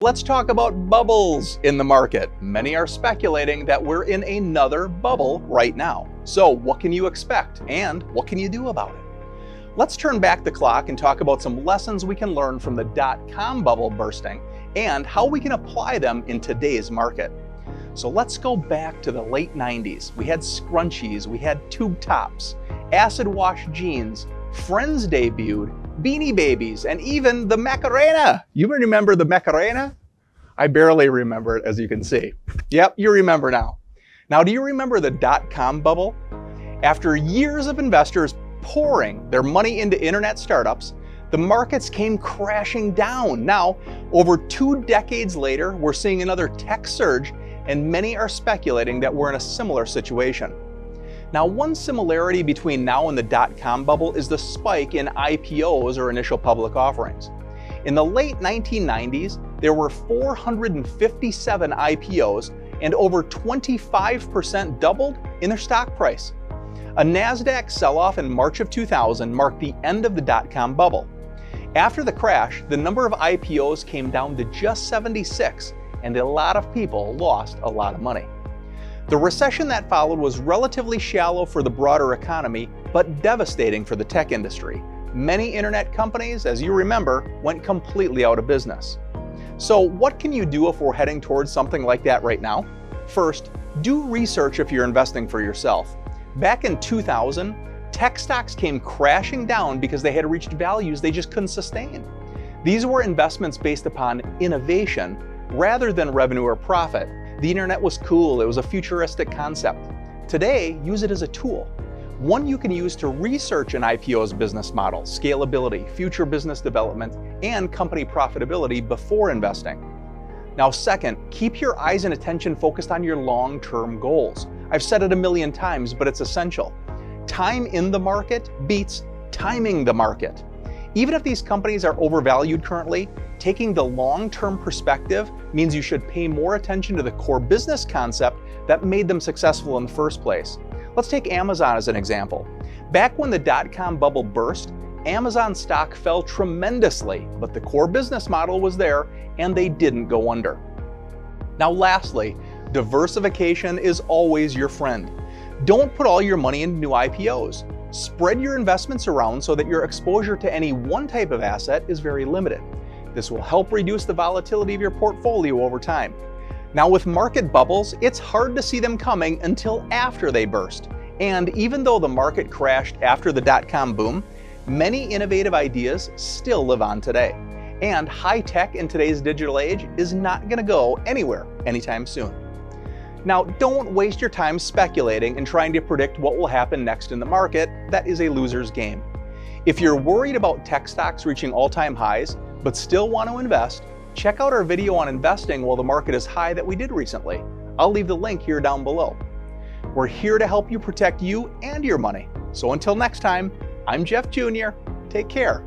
Let's talk about bubbles in the market. Many are speculating that we're in another bubble right now. So what can you expect and what can you do about it? Let's turn back the clock and talk about some lessons we can learn from the dot-com bubble bursting and how we can apply them in today's market. So let's go back to the late 90s. We had scrunchies, we had tube tops, acid wash jeans, Friends debuted, Beanie Babies, and even the Macarena. You remember the Macarena? I barely remember it, as you can see. Yep, you remember now. Now, do you remember the dot-com bubble? After years of investors pouring their money into internet startups, the markets came crashing down. Now, over 2 decades later, we're seeing another tech surge, and many are speculating that we're in a similar situation. Now, one similarity between now and the dot-com bubble is the spike in IPOs, or initial public offerings. In the late 1990s, there were 457 IPOs, and over 25% doubled in their stock price. A NASDAQ sell-off in March of 2000 marked the end of the dot-com bubble. After the crash, the number of IPOs came down to just 76, and a lot of people lost a lot of money. The recession that followed was relatively shallow for the broader economy, but devastating for the tech industry. Many internet companies, as you remember, went completely out of business. So what can you do if we're heading towards something like that right now? First, do research if you're investing for yourself. Back in 2000, tech stocks came crashing down because they had reached values they just couldn't sustain. These were investments based upon innovation rather than revenue or profit. The internet was cool, it was a futuristic concept. Today, use it as a tool. One you can use to research an IPO's business model, scalability, future business development, and company profitability before investing. Now, second, keep your eyes and attention focused on your long-term goals. I've said it a million times, but it's essential. Time in the market beats timing the market. Even if these companies are overvalued currently, taking the long-term perspective means you should pay more attention to the core business concept that made them successful in the first place. Let's take Amazon as an example. Back when the dot-com bubble burst, Amazon stock fell tremendously, but the core business model was there and they didn't go under. Now lastly, diversification is always your friend. Don't put all your money into new IPOs. Spread your investments around so that your exposure to any one type of asset is very limited. This will help reduce the volatility of your portfolio over time. Now, with market bubbles, it's hard to see them coming until after they burst. And even though the market crashed after the dot-com boom, many innovative ideas still live on today. And high tech in today's digital age is not going to go anywhere anytime soon. Now, don't waste your time speculating and trying to predict what will happen next in the market. That is a loser's game. If you're worried about tech stocks reaching all-time highs, but still want to invest, check out our video on investing while the market is high that we did recently. I'll leave the link here down below. We're here to help you protect you and your money. So until next time, I'm Jeff Jr. Take care.